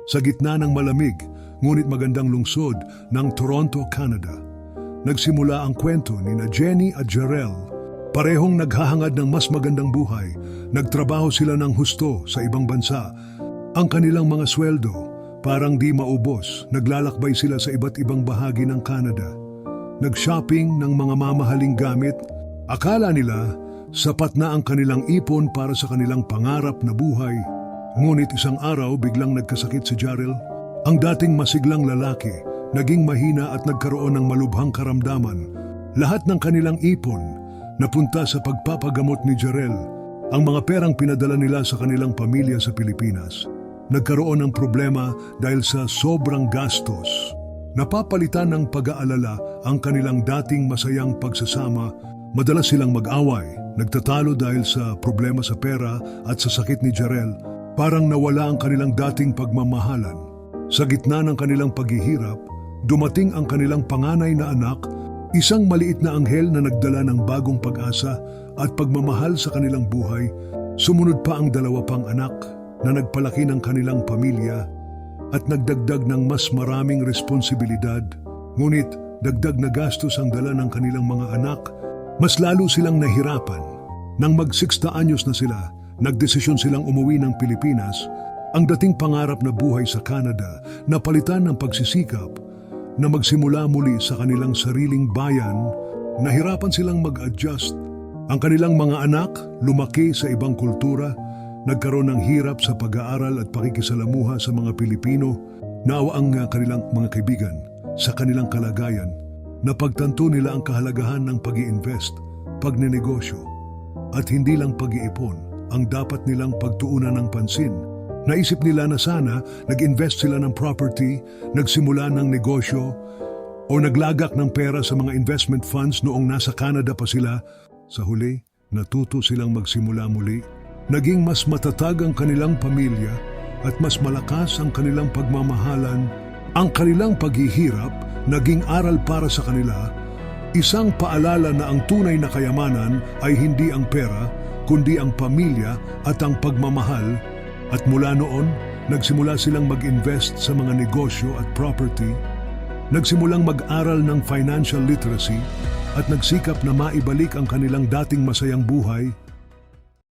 sa gitna ng malamig ngunit magandang lungsod ng Toronto, Canada. Nagsimula ang kwento ni na Jenny at Jarrell. Parehong naghahangad ng mas magandang buhay. Nagtrabaho sila ng husto sa ibang bansa. Ang kanilang mga sweldo parang di maubos. Naglalakbay sila sa iba't ibang bahagi ng Canada. Nag-shopping ng mga mamahaling gamit. Akala nila sapat na ang kanilang ipon para sa kanilang pangarap na buhay. Ngunit isang araw biglang nagkasakit si Jarrell. Ang dating masiglang lalaki, naging mahina at nagkaroon ng malubhang karamdaman. Lahat ng kanilang ipon napunta sa pagpapagamot ni Jarrell. Ang mga perang pinadala nila sa kanilang pamilya sa Pilipinas. Nagkaroon ng problema dahil sa sobrang gastos. Napapalitan ng pag-aalala ang kanilang dating masayang pagsasama. Madalas silang mag-away, nagtatalo dahil sa problema sa pera at sa sakit ni Jarrell. Parang nawala ang kanilang dating pagmamahalan. Sa gitna ng kanilang paghihirap, dumating ang kanilang panganay na anak, isang maliit na anghel na nagdala ng bagong pag-asa at pagmamahal sa kanilang buhay. Sumunod pa ang dalawa pang anak na nagpalaki ng kanilang pamilya at nagdagdag ng mas maraming responsibilidad. Ngunit dagdag na gastos ang dala ng kanilang mga anak. Mas lalo silang nahirapan. Nang mag-60 anyos na sila, nagdesisyon silang umuwi ng Pilipinas. Ang dating pangarap na buhay sa Canada napalitan ng pagsisikap na magsimula muli sa kanilang sariling bayan. Nahirapan silang mag-adjust. Ang kanilang mga anak lumaki sa ibang kultura, nagkaroon ng hirap sa pag-aaral at pakikisalamuha sa mga Pilipino. Naawa ang kanilang mga kaibigan sa kanilang kalagayan. Napagtanto nila ang kahalagahan ng pag-i-invest, pagnenegosyo, at hindi lang pag-iipon ang dapat nilang pagtuunan ng pansin. Naisip nila na sana nag-invest sila ng property, nagsimula ng negosyo, o naglagak ng pera sa mga investment funds noong nasa Canada pa sila. Sa huli, natuto silang magsimula muli. Naging mas matatag ang kanilang pamilya at mas malakas ang kanilang pagmamahalan. Ang kanilang paghihirap naging aral para sa kanila, isang paalala na ang tunay na kayamanan ay hindi ang pera, kundi ang pamilya at ang pagmamahal. At mula noon, nagsimula silang mag-invest sa mga negosyo at property, nagsimulang mag-aral ng financial literacy at nagsikap na maibalik ang kanilang dating masayang buhay